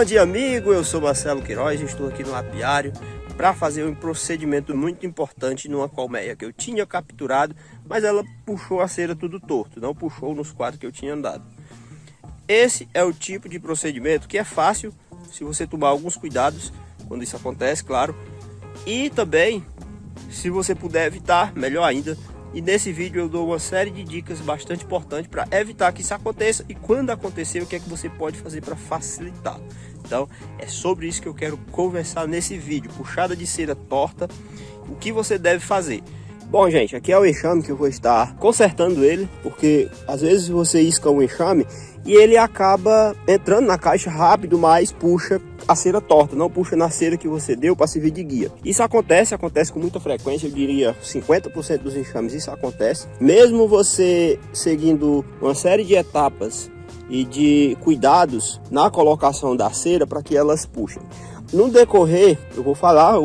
Bom dia, amigo, eu sou Marcelo Queiroz e estou aqui no apiário para fazer um procedimento muito importante numa colmeia que eu tinha capturado, mas ela puxou a cera tudo torto, não puxou nos quadros que eu tinha andado. Esse é o tipo de procedimento que é fácil se você tomar alguns cuidados quando isso acontece, claro, e também se você puder evitar, melhor ainda. E nesse vídeo eu dou uma série de dicas bastante importantes para evitar que isso aconteça, e quando acontecer, o que é que você pode fazer para facilitar. Então é sobre isso que eu quero conversar nesse vídeo. Puxada de cera torta, o que você deve fazer. Bom, gente, aqui é o enxame que eu vou estar consertando ele, porque às vezes você isca um enxame e ele acaba entrando na caixa rápido, mas puxa a cera torta, não puxa na cera que você deu para servir de guia. Isso acontece com muita frequência, eu diria 50% dos enxames isso acontece. Mesmo você seguindo uma série de etapas e de cuidados na colocação da cera para que elas puxem. No decorrer, eu vou falar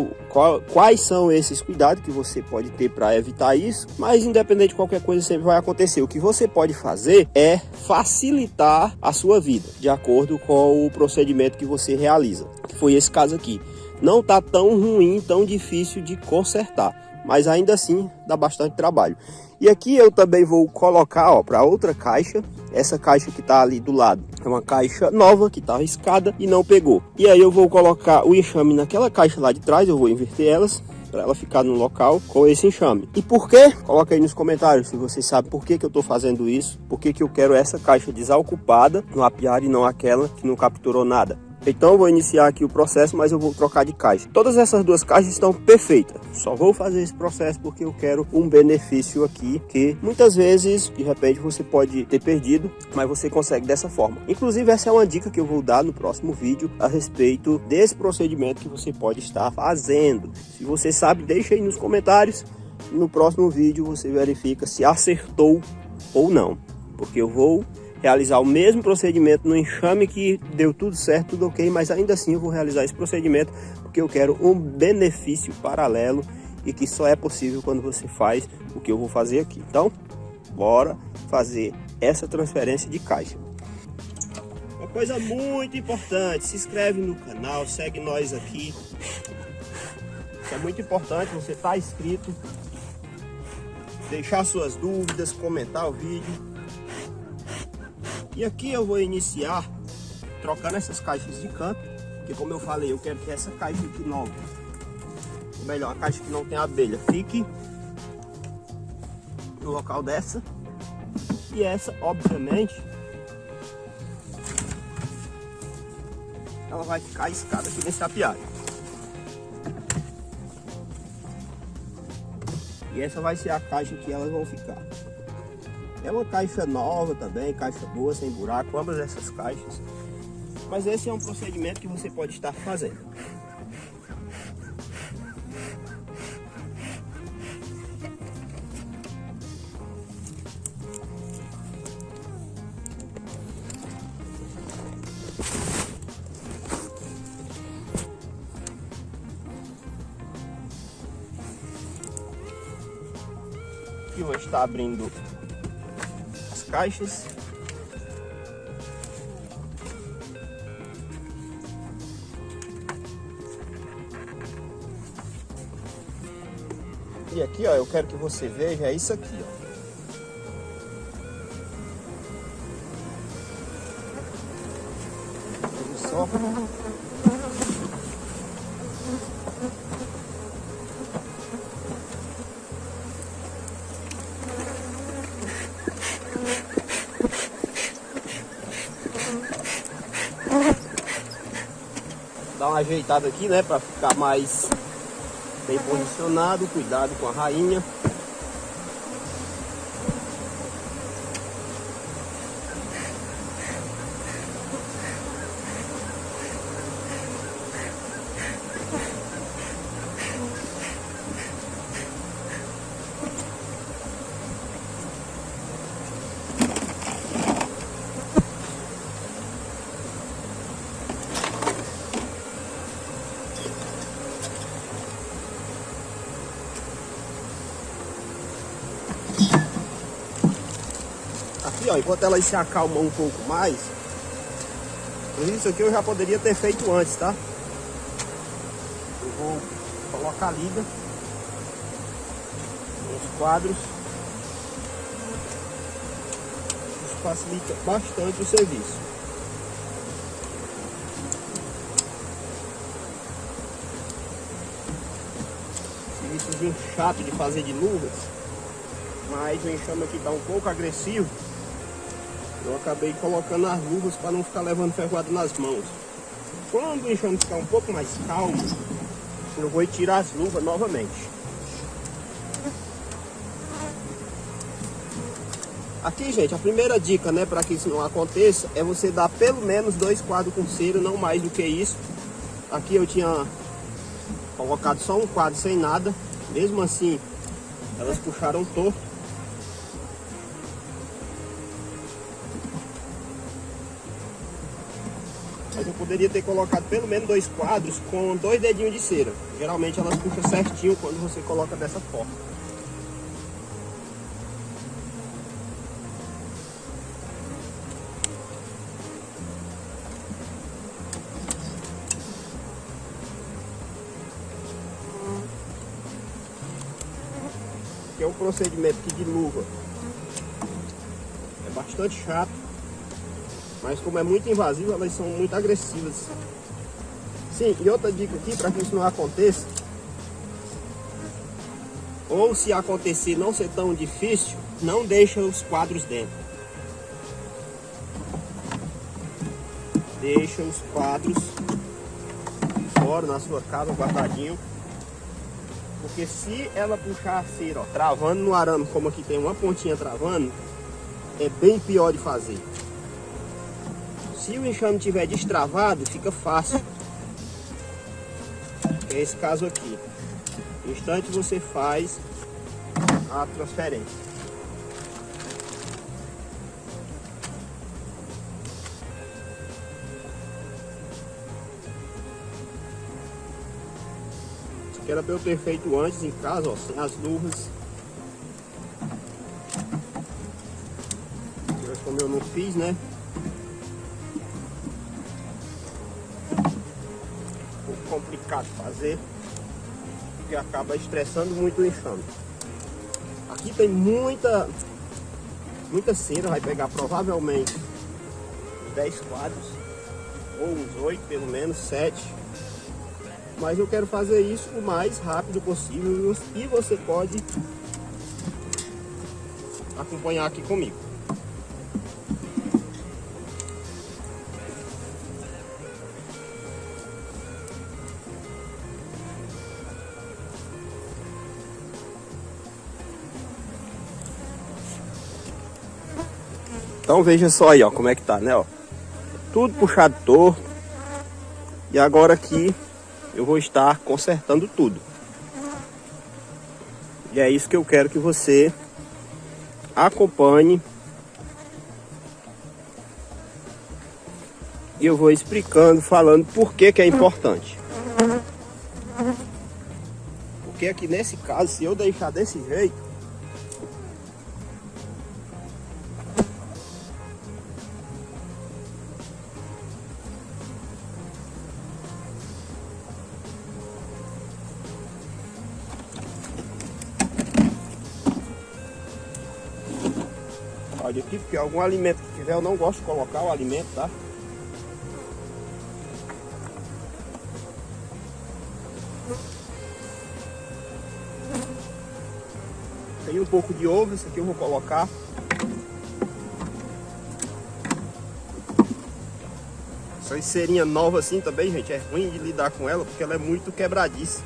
quais são esses cuidados que você pode ter para evitar isso, mas independente de qualquer coisa sempre vai acontecer. O que você pode fazer é facilitar a sua vida, de acordo com o procedimento que você realiza. Que foi esse caso aqui. Não está tão ruim, tão difícil de consertar, mas ainda assim dá bastante trabalho. E aqui eu também vou colocar para outra caixa. Essa caixa que está ali do lado é uma caixa nova que está arriscada e não pegou. E aí eu vou colocar o enxame naquela caixa lá de trás, eu vou inverter elas para ela ficar no local com esse enxame. E por quê? Coloca aí nos comentários se você sabe por que eu estou fazendo isso, por que eu quero essa caixa desocupada no apiário e não aquela que não capturou nada. Então eu vou iniciar aqui o processo, mas eu vou trocar de caixa. Todas essas duas caixas estão perfeitas. Só vou fazer esse processo porque eu quero um benefício aqui que muitas vezes, de repente, você pode ter perdido, mas você consegue dessa forma. Inclusive, essa é uma dica que eu vou dar no próximo vídeo a respeito desse procedimento que você pode estar fazendo. Se você sabe, deixa aí nos comentários. No próximo vídeo você verifica se acertou ou não, porque eu vou realizar o mesmo procedimento no enxame que deu tudo certo, tudo ok, mas ainda assim eu vou realizar esse procedimento porque eu quero um benefício paralelo e que só é possível quando você faz o que eu vou fazer aqui. Então, bora fazer essa transferência de caixa. Uma coisa muito importante, se inscreve no canal, segue nós aqui. Isso é muito importante, você tá inscrito, deixar suas dúvidas, comentar o vídeo. E aqui eu vou iniciar trocando essas caixas de canto, porque como eu falei, eu quero que essa caixa aqui nova, ou melhor, a caixa que não tem abelha, fique no local dessa. E essa, obviamente, ela vai ficar escada aqui nesse apiário. E essa vai ser a caixa que elas vão ficar. É uma caixa nova também, caixa boa, sem buraco, ambas essas caixas. Mas esse é um procedimento que você pode estar fazendo. Aqui eu vou estar abrindo caixas. E aqui, ó, eu quero que você veja isso aqui, ó. Olha só. Dar uma ajeitada aqui, né, para ficar mais bem posicionado. Cuidado com a rainha. Aqui, ó, enquanto elas se acalmam um pouco mais, Isso aqui eu já poderia ter feito antes, tá? Eu vou colocar a liga nos quadros. Isso facilita bastante o serviço. Serviçozinho chato de fazer de luvas, mas o enxame aqui tá um pouco agressivo. Eu acabei colocando as luvas para não ficar levando ferroada nas mãos. Quando o enxame ficar um pouco mais calmo, eu vou tirar as luvas novamente. Aqui, gente, a primeira dica, né, para que isso não aconteça, é você dar pelo menos 2 quadros com cera, não mais do que isso. Aqui eu tinha colocado só um quadro sem nada, mesmo assim elas puxaram torto. Mas eu poderia ter colocado pelo menos 2 quadros com 2 dedinhos de cera. Geralmente elas puxam certinho quando você coloca dessa forma. Que é um procedimento aqui de luva. É bastante chato. Mas como é muito invasivo, elas são muito agressivas. Sim, e outra dica aqui, para que isso não aconteça, ou se acontecer não ser tão difícil, não deixa os quadros dentro. Deixa os quadros fora, na sua casa, guardadinho. Porque se ela puxar a cera, ó, travando no arame, como aqui tem uma pontinha travando, é bem pior de fazer. Se o enxame estiver destravado, fica fácil. É esse caso aqui. No instante você faz a transferência. Isso aqui era para eu ter feito antes em casa, ó, sem as luvas. Mas como eu não fiz, né? Complicado fazer, porque acaba estressando muito o enxame. Aqui tem muita cera, vai pegar provavelmente 10 quadros, ou uns 8, pelo menos 7. Mas eu quero fazer isso o mais rápido possível e você pode acompanhar aqui comigo. Então veja só aí, ó, como é que tá, né, ó. Tudo puxado torto. E agora aqui eu vou estar consertando tudo. E é isso que eu quero que você acompanhe. E eu vou explicando, falando por que que é importante. Porque aqui nesse caso, se eu deixar desse jeito, olha aqui, porque algum alimento que tiver, eu não gosto de colocar o alimento, tá? Tem um pouco de ovo, isso aqui eu vou colocar. Essa cerinha nova assim também, gente, é ruim de lidar com ela, porque ela é muito quebradiça.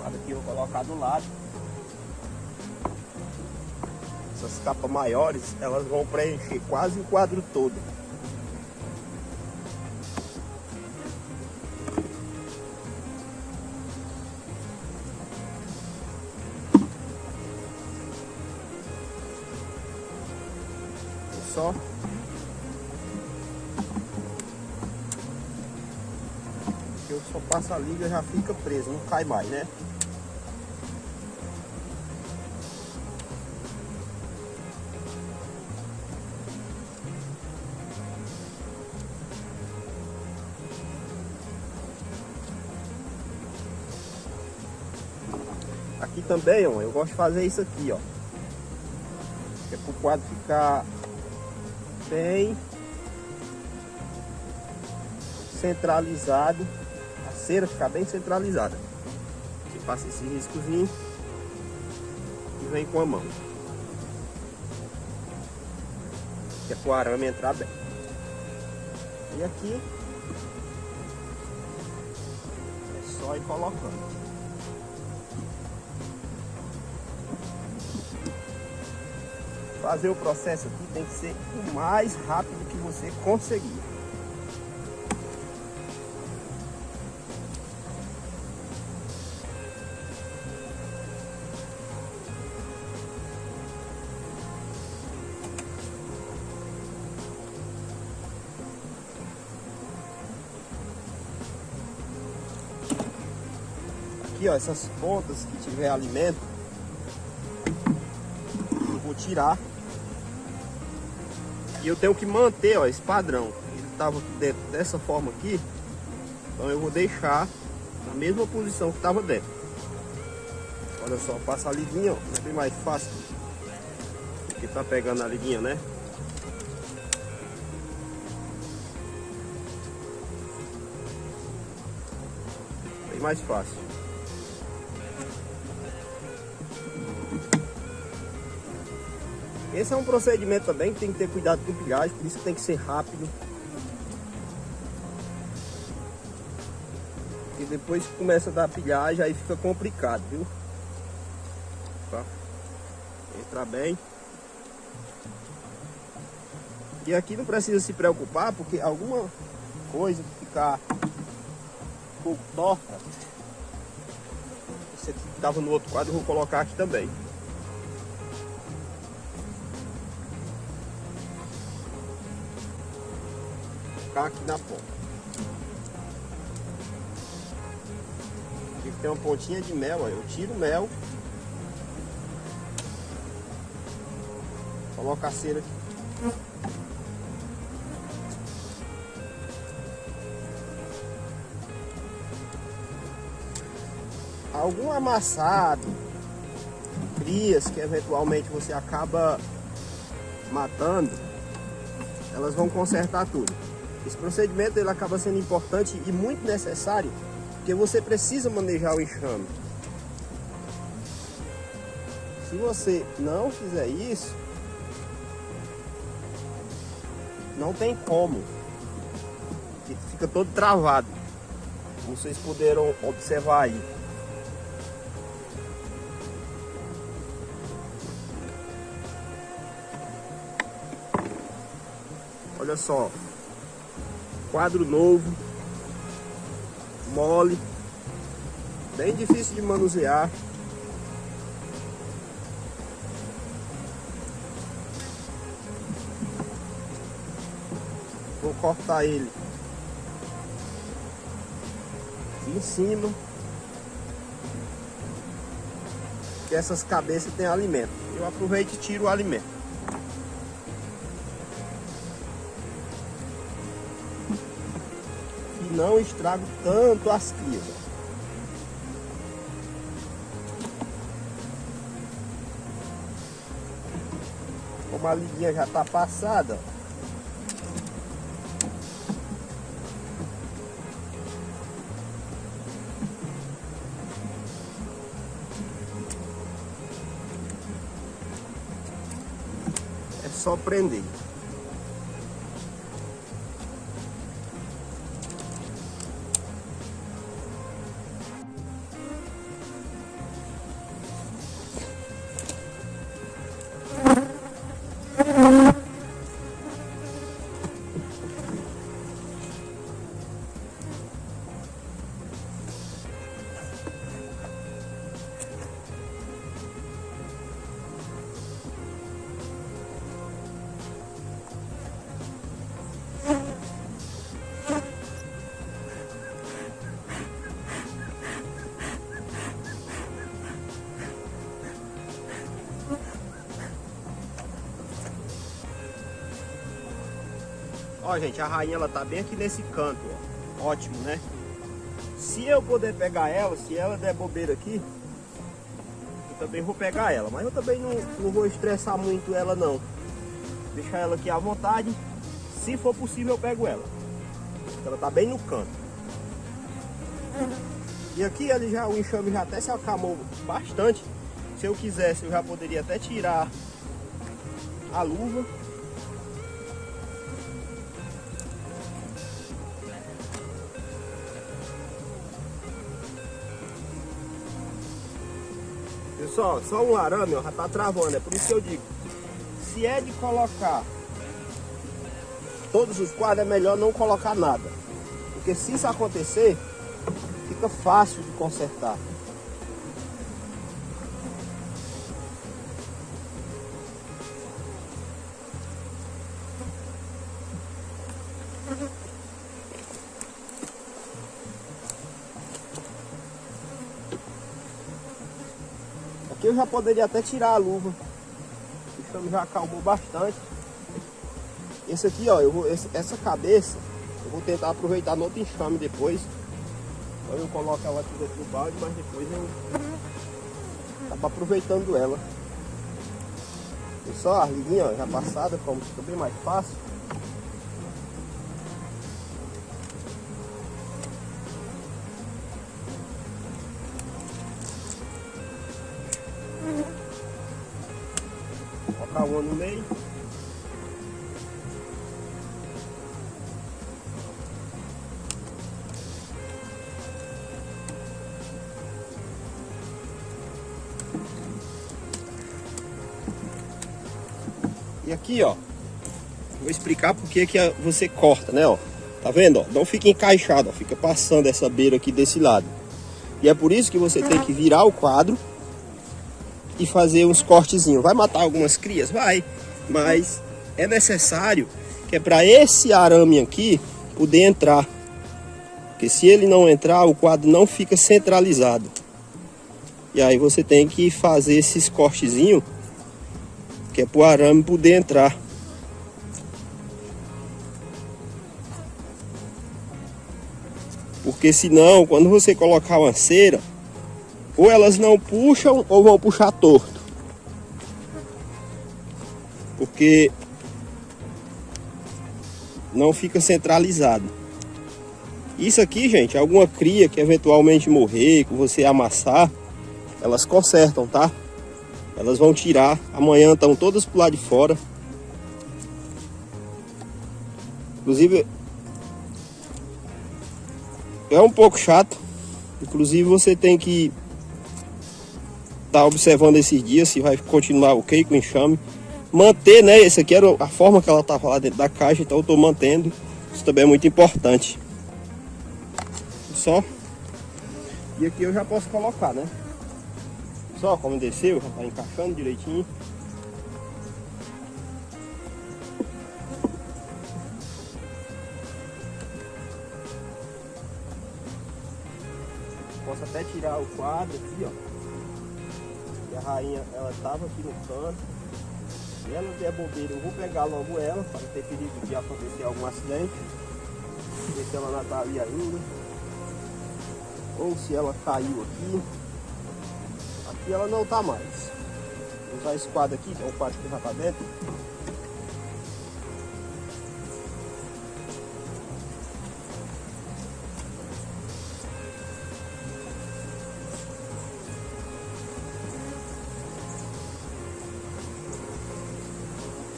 Aqui eu vou colocar do lado. Essas capas maiores, elas vão preencher quase o quadro todo. eu só passo a liga já fica preso, não cai mais, né? Aqui também, ó, eu gosto de fazer isso aqui, ó. Que é pro quadro ficar bem centralizado, a cera ficar bem centralizada. Você passa esse riscozinho e vem com a mão, que é pro arame entrar bem. E aqui é só ir colocando. Fazer o processo aqui tem que ser o mais rápido que você conseguir. Aqui, ó, essas pontas que tiver alimento, eu vou tirar. E eu tenho que manter, ó, esse padrão. Ele estava dentro dessa forma aqui, então eu vou deixar na mesma posição que estava dentro. Olha só, passa a liguinha, ó, é bem mais fácil, porque tá pegando a liguinha, né? Bem mais fácil. Esse é um procedimento também que tem que ter cuidado com pilhagem, por isso tem que ser rápido. E depois que começa a dar pilhagem, aí fica complicado, viu? Tá? Entra bem. E aqui não precisa se preocupar, porque alguma coisa que ficar um pouco torta, esse aqui que estava no outro quadro, eu vou colocar aqui também. Aqui na ponta. Aqui tem uma pontinha de mel, ó. Eu tiro o mel, coloco a cera aqui. Algum amassado, crias que eventualmente você acaba matando, elas vão consertar tudo. Esse procedimento ele acaba sendo importante e muito necessário, porque você precisa manejar o enxame. Se você não fizer isso, não tem como. Fica todo travado, como vocês puderam observar aí. Olha só. Quadro novo, mole, bem difícil de manusear. Vou cortar ele aqui em cima, que essas cabeças tem alimento. Eu aproveito e tiro o alimento. Não estrago tanto as crias. Como a liguinha já está passada, é só prender. Ó, gente, a rainha ela tá bem aqui nesse canto, ó. Ótimo, né? Se eu poder pegar ela, se ela der bobeira aqui, eu também vou pegar ela. Mas eu também não vou estressar muito ela, não. Deixar ela aqui à vontade. Se for possível, eu pego ela. Ela tá bem no canto. E aqui ele já, o enxame já até se acalmou bastante. Se eu quisesse, eu já poderia até tirar a luva. Pessoal, só um arame, ó, já tá travando. É por isso que eu digo, se é de colocar todos os quadros, é melhor não colocar nada. Porque se isso acontecer, fica fácil de consertar. Aqui eu já poderia até tirar a luva. O enxame já acalmou bastante. Esse aqui, ó, essa cabeça eu vou tentar aproveitar no outro enxame depois. Então eu coloco ela aqui dentro do balde, mas depois eu acabo aproveitando ela. E só a liguinha, ó, já passada, como fica bem mais fácil. Vou colocar uma no meio. E aqui, ó, vou explicar porque que você corta, né, ó. Tá vendo, ó? Não fica encaixado, ó, fica passando essa beira aqui desse lado. E é por isso que você tem que virar o quadro e fazer uns cortezinhos. Vai matar algumas crias? Vai, mas é necessário que é para esse arame aqui poder entrar. Porque se ele não entrar, o quadro não fica centralizado. E aí você tem que fazer esses cortezinhos, que é para o arame poder entrar. Porque senão, quando você colocar uma cera, ou elas não puxam ou vão puxar torto. Porque não fica centralizado. Isso aqui, gente, alguma cria que eventualmente morrer, que você amassar, elas consertam, tá? Elas vão tirar. Amanhã estão todas pro lado de fora. Inclusive, é um pouco chato. Inclusive, você tem que estar observando esses dias se vai continuar ok com o enxame. Manter, né? Essa aqui era a forma que ela estava lá dentro da caixa, então eu estou mantendo. Isso também é muito importante. Só. E aqui eu já posso colocar, né? Só como desceu, já está encaixando direitinho. Posso até tirar o quadro aqui, ó. E a rainha, ela estava aqui no canto. Se ela der bobeira, eu vou pegar logo ela, para não ter perigo de acontecer algum acidente. Ver se ela não está ali ainda. Ou se ela caiu aqui. Aqui ela não está mais. Vou usar esse quadro aqui, que é um quadro que já está dentro.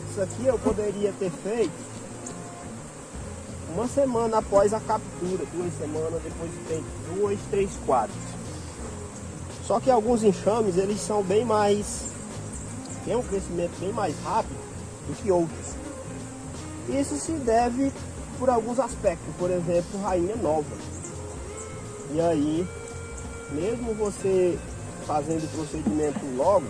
Isso aqui eu poderia ter feito uma semana após a captura, 2 semanas, depois tem 2, 3 quadros. Só que alguns enxames, eles são bem mais, tem um crescimento bem mais rápido do que outros. Isso se deve por alguns aspectos, por exemplo, rainha nova. E aí, mesmo você fazendo o procedimento logo,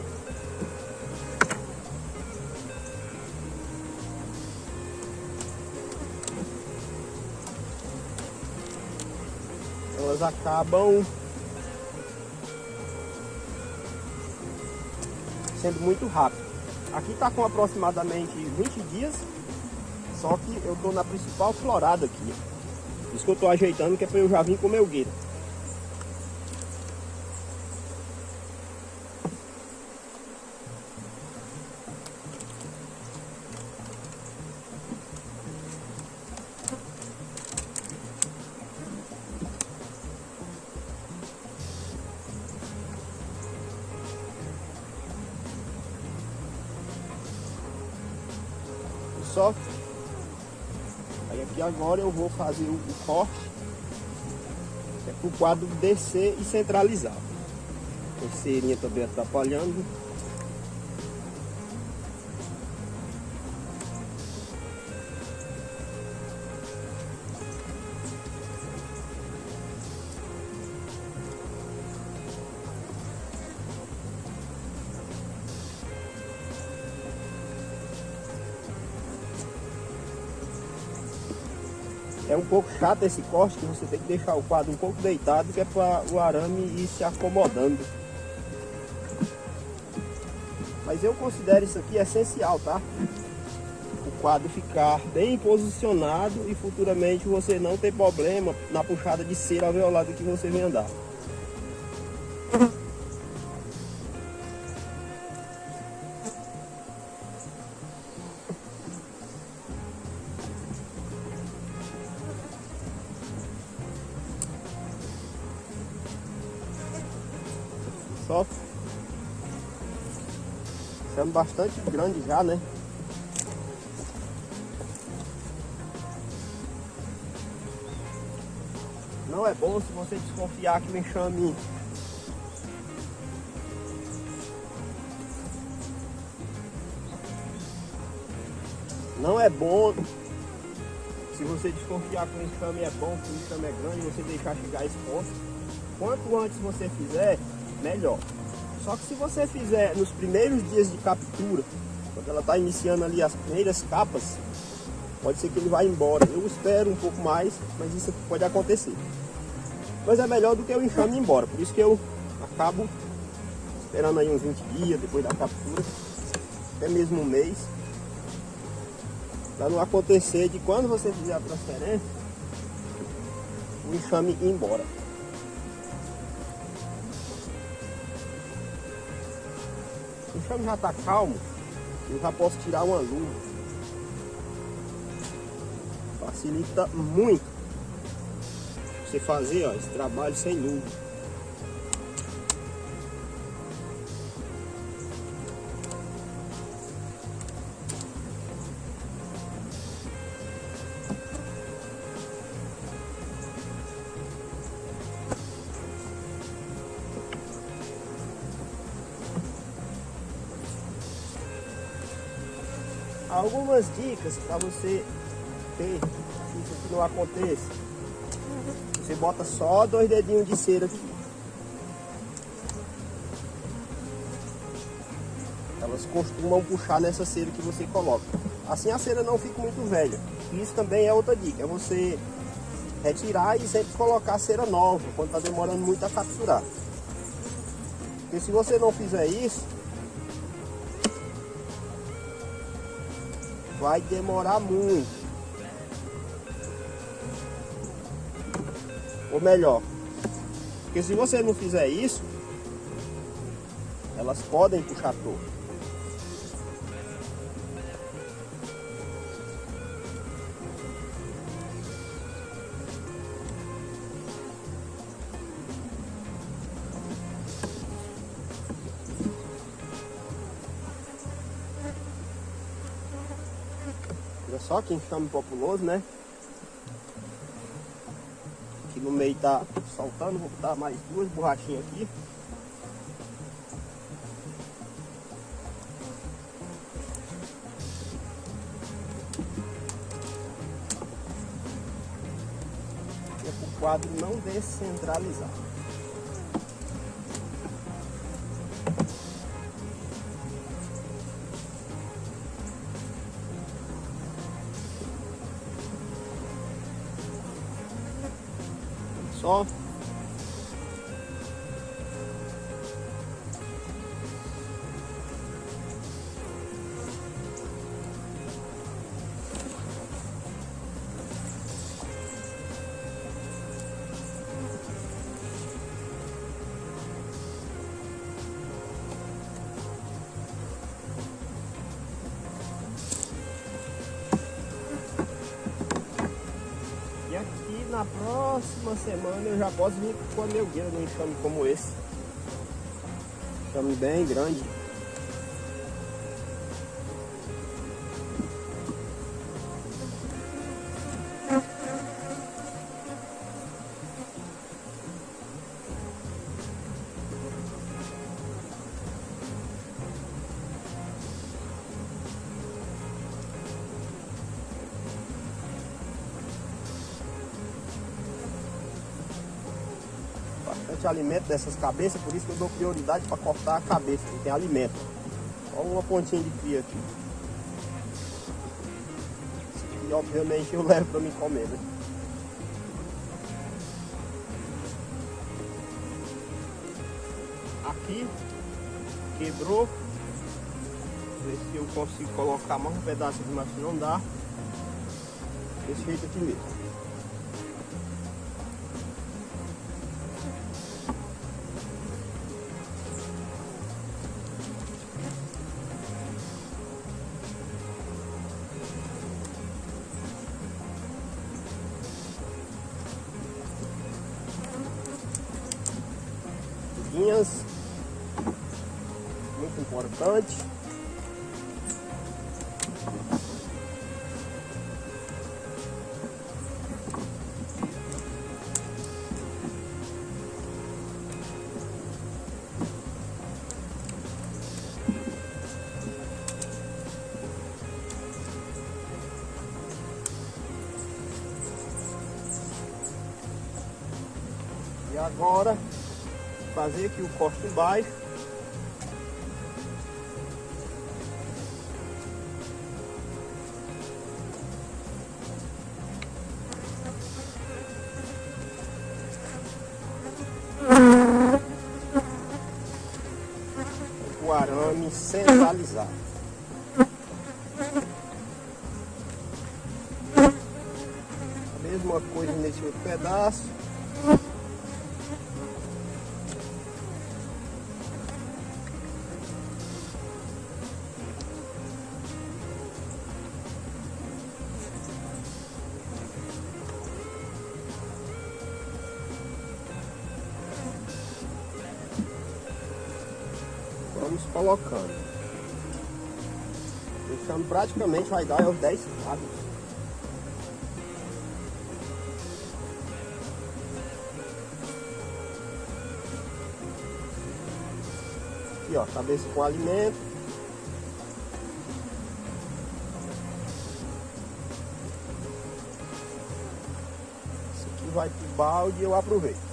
elas acabam sendo muito rápido. Aqui está com aproximadamente 20 dias. Só que eu tô na principal florada aqui. Isso que eu tô ajeitando, que é pra eu já vir com o meu gueiro. Só aí aqui agora eu vou fazer o corte, é para o quadro descer e centralizar. Tem cerinha também atrapalhando. É um pouco chato esse corte, que você tem que deixar o quadro um pouco deitado, que é para o arame ir se acomodando. Mas eu considero isso aqui essencial, tá? O quadro ficar bem posicionado e futuramente você não ter problema na puxada de cera alveolada que você vem andar. Só sendo bastante grande já, né? Não é bom se você desconfiar que o enxame não é bom. Se você desconfiar que o enxame é bom, que o enxame é grande, você deixar chegar a esse ponto, quanto antes você fizer, melhor. Só que se você fizer nos primeiros dias de captura, quando ela está iniciando ali as primeiras capas, pode ser que ele vá embora. Eu espero um pouco mais, mas isso pode acontecer. Mas é melhor do que o enxame ir embora, por isso que eu acabo esperando aí uns 20 dias depois da captura, até mesmo um mês, para não acontecer de quando você fizer a transferência, o enxame ir embora. O enxame já está calmo, eu já posso tirar uma luva. Facilita muito você fazer, ó, esse trabalho sem luva. Algumas dicas para você ter que isso aqui não aconteça. Você bota só 2 dedinhos de cera aqui. Elas costumam puxar nessa cera que você coloca. Assim a cera não fica muito velha. Isso também é outra dica, é você retirar e sempre colocar cera nova quando está demorando muito a capturar. Porque se você não fizer isso, vai demorar muito. Ou melhor, porque se você não fizer isso, elas podem puxar torto. Olha só que enxame populoso, né? Aqui no meio tá soltando, vou botar mais 2 borrachinhas aqui. É para o quadro não descentralizar. Só na próxima semana eu já posso vir com a meu guia num enxame como esse. Enxame bem grande. Bastante alimento dessas cabeças, por isso que eu dou prioridade para cortar a cabeça, que tem alimento. Olha uma pontinha de cria aqui. E obviamente eu levo para me comer, né? Aqui quebrou. Ver se eu consigo colocar mais um pedaço aqui, mas se não dá, desse jeito aqui mesmo. Muito importante. E agora fazer aqui o corte embaixo. O arame centralizado. A mesma coisa nesse outro pedaço. Vamos colocando. Deixando praticamente vai dar uns 10 quadros. Aqui ó, cabeça com alimento. Isso aqui vai pro balde e eu aproveito.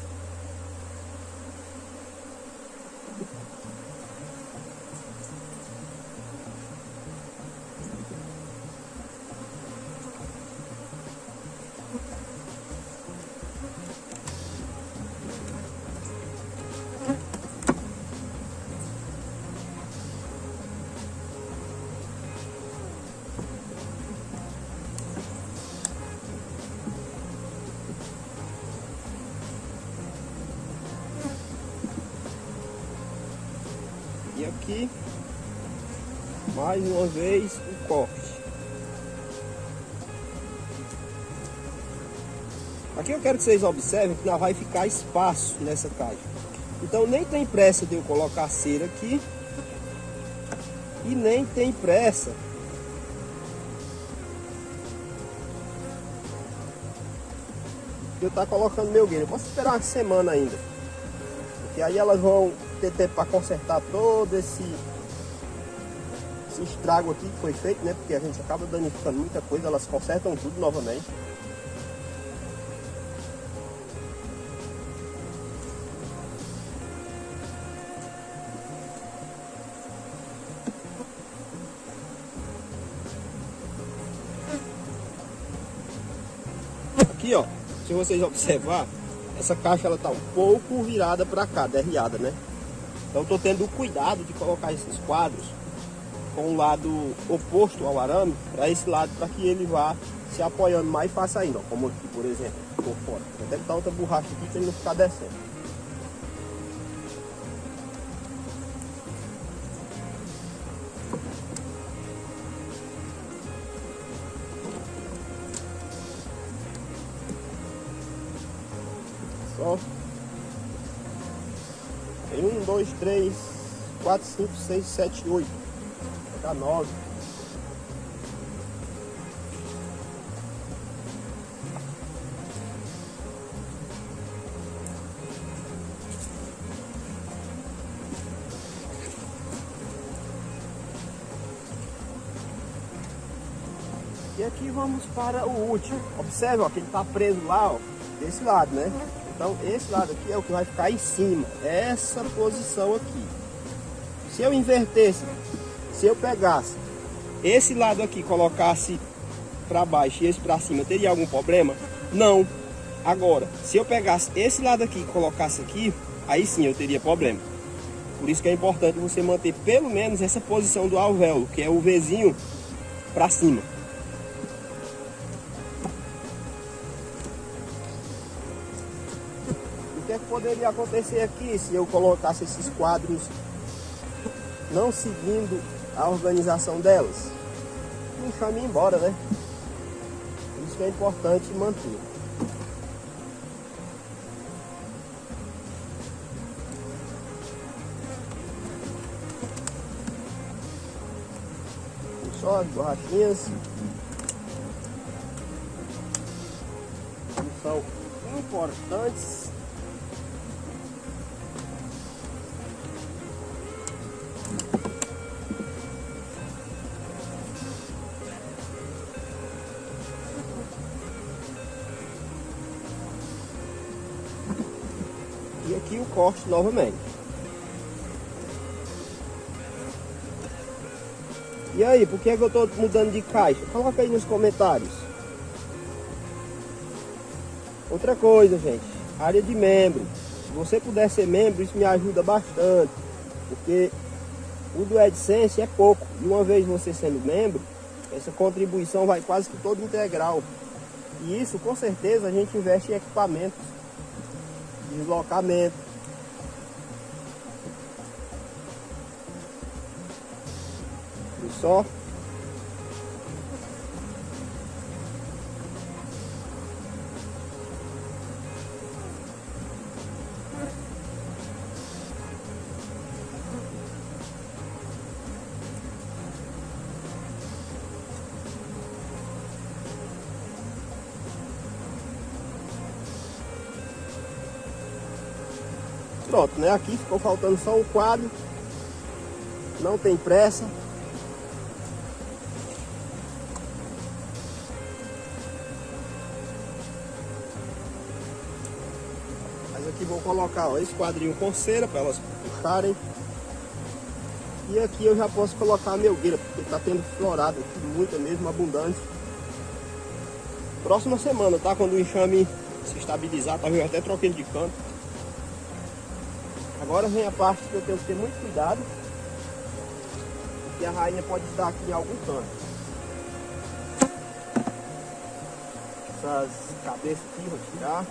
E aqui, mais uma vez, o corte. Aqui eu quero que vocês observem que não vai ficar espaço nessa caixa. Então nem tem pressa de eu colocar a cera aqui. E nem tem pressa de eu estar colocando meu guia. Eu posso esperar uma semana ainda. Porque aí elas vão ter tempo para consertar todo esse estrago aqui que foi feito, né? Porque a gente acaba danificando muita coisa, elas consertam tudo novamente. Aqui ó, se vocês observar, essa caixa ela tá um pouco virada para cá, derriada, né? Então estou tendo o cuidado de colocar esses quadros com o lado oposto ao arame, para esse lado, para que ele vá se apoiando mais fácil ainda, ó, como aqui, por exemplo, por fora. Vou até botar outra borracha aqui para ele não ficar descendo. só. Tem 1, 2, 3, 4, 5, 6, 7, 8. Vai dar 9. E aqui vamos para o último. Observe, ó, que ele está preso lá, ó, desse lado, né? Então esse lado aqui é o que vai ficar em cima. Essa posição aqui. Se eu invertesse, se eu pegasse esse lado aqui, colocasse para baixo e esse para cima, teria algum problema? Não. Agora, se eu pegasse esse lado aqui e colocasse aqui, aí sim eu teria problema. Por isso que é importante você manter pelo menos essa posição do alvéolo, que é o Vzinho para cima. O que poderia acontecer aqui se eu colocasse esses quadros não seguindo a organização delas? Não chame embora, né? Por isso que é importante manter. Só as borrachinhas que são importantes. E aqui o corte novamente. E aí, por que eu estou mudando de caixa? Coloca aí nos comentários. Outra coisa, gente, área de membro. Se você puder ser membro, isso me ajuda bastante. Porque o do AdSense é pouco. E uma vez você sendo membro, essa contribuição vai quase que toda integral. E isso, com certeza, a gente investe em equipamentos, deslocamento. E só. Pronto, né? Aqui ficou faltando só um quadro. Não tem pressa. Mas aqui vou colocar, ó, esse quadrinho com cera para elas puxarem. E aqui eu já posso colocar a melgueira, porque tá tendo florada aqui, muita mesmo, abundante. Próxima semana, tá? Quando o enxame se estabilizar, talvez eu até troque ele de canto. Agora vem a parte que eu tenho que ter muito cuidado, porque a rainha pode estar aqui em algum canto. Essas cabeças aqui, vou tirar.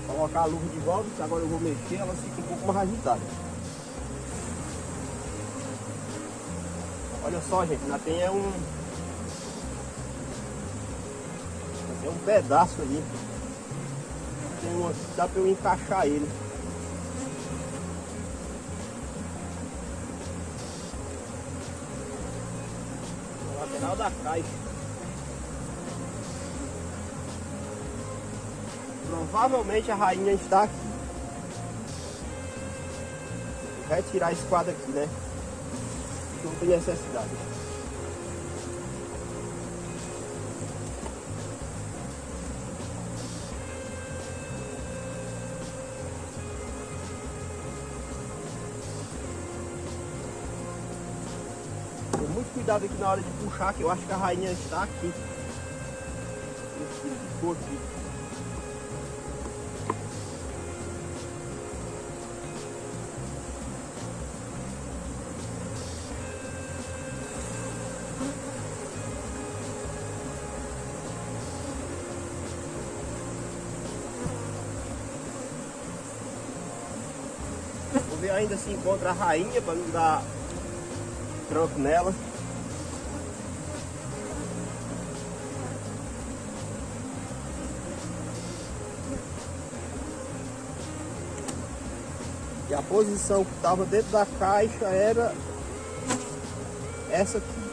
Colocar a luva de volta, que agora eu vou mexer, ela fica um pouco mais agitada. Olha só, gente, ainda tem um pedaço ali. Tem uma que dá para eu encaixar ele. Na lateral da caixa. Provavelmente a rainha está aqui. Vou retirar esse quadro aqui, né? Não tem necessidade. Tem muito cuidado aqui na hora de puxar, que eu acho que a rainha está aqui. Ficou aqui. Vou ver ainda se encontra a rainha para não dar tranco nela. E a posição que estava dentro da caixa era essa aqui.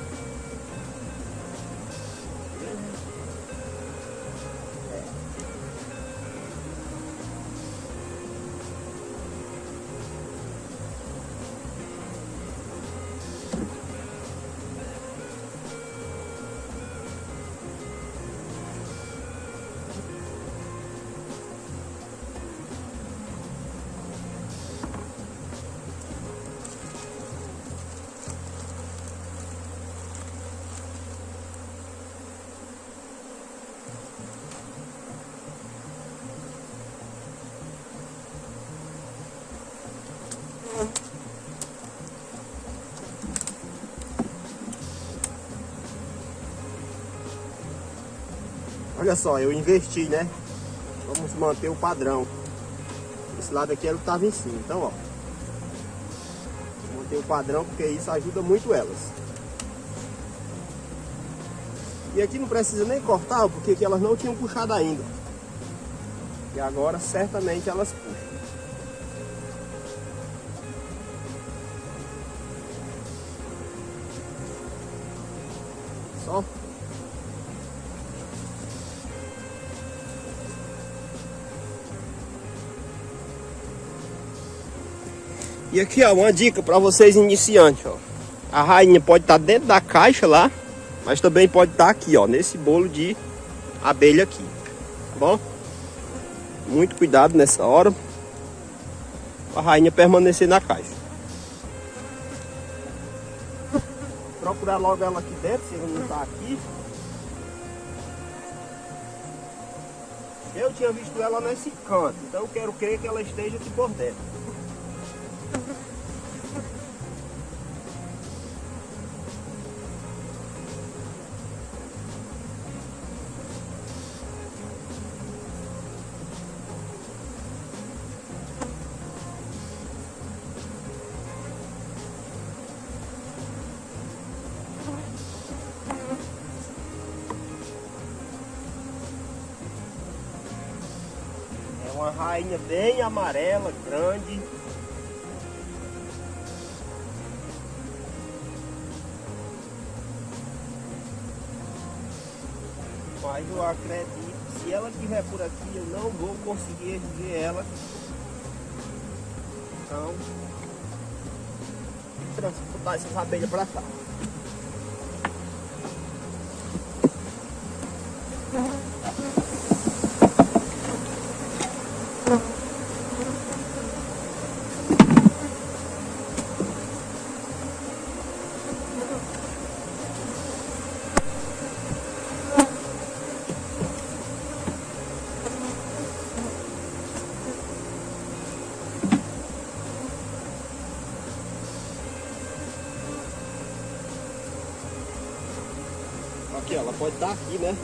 Olha só, eu investi, né? Vamos manter o padrão. Esse lado aqui ela estava em cima. Então, ó, manter o padrão porque isso ajuda muito elas. E aqui não precisa nem cortar, porque aqui elas não tinham puxado ainda. E agora certamente elas puxam. Só. E aqui, ó, uma dica para vocês iniciantes, ó. A rainha pode estar dentro da caixa lá, mas também pode estar aqui, ó, nesse bolo de abelha aqui, tá bom? Muito cuidado nessa hora, para a rainha permanecer na caixa. Procurar logo ela aqui dentro, se ela não está aqui. Eu tinha visto ela nesse canto, então eu quero crer que ela esteja aqui por dentro. Uma rainha bem amarela, grande. Mas eu acredito, se ela estiver por aqui, eu não vou conseguir ver ela. Então, transportar essas abelhas para cá. Aqui, ela pode estar aqui, né?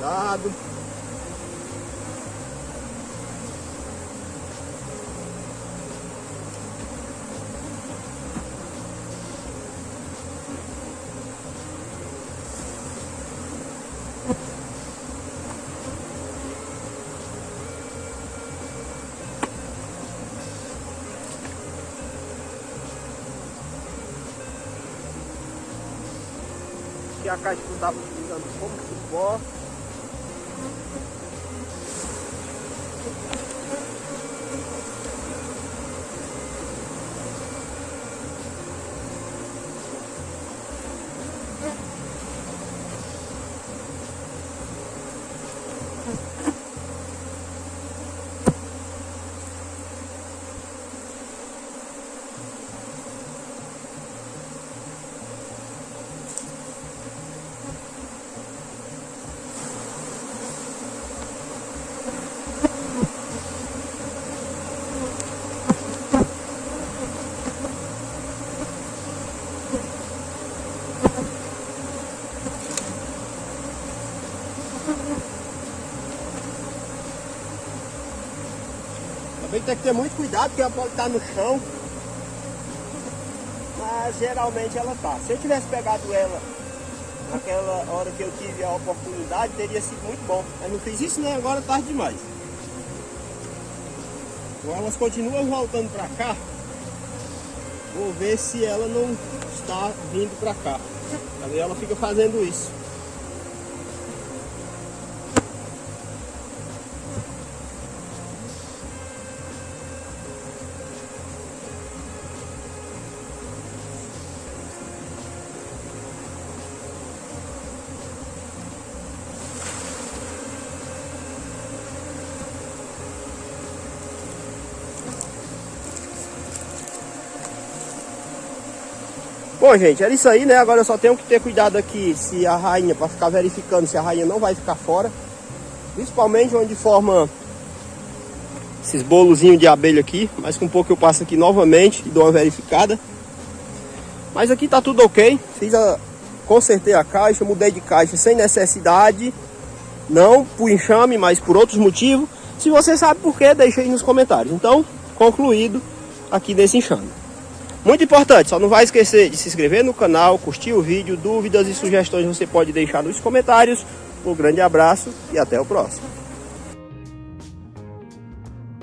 Cuidado. que a caixa que eu estava utilizando como suporte. Também tem que ter muito cuidado, porque ela pode estar no chão. Mas geralmente ela tá. Se eu tivesse pegado ela naquela hora que eu tive a oportunidade, teria sido muito bom. Mas não fiz isso, né? Agora é tarde demais. Então elas continuam voltando pra cá. Vou ver se ela não está vindo pra cá. Aí ela fica fazendo isso. Bom, gente, era isso aí, né? Agora eu só tenho que ter cuidado aqui se a rainha, para ficar verificando se a rainha não vai ficar fora. Principalmente onde forma esses bolozinhos de abelha aqui. Mas com um pouco eu passo aqui novamente e dou uma verificada. Mas aqui tá tudo ok. Consertei a caixa, mudei de caixa sem necessidade. Não por enxame, mas por outros motivos. Se você sabe por quê, deixa aí nos comentários. Então, concluído aqui desse enxame. Muito importante, só não vai esquecer de se inscrever no canal, curtir o vídeo, dúvidas e sugestões você pode deixar nos comentários. Um grande abraço e até o próximo.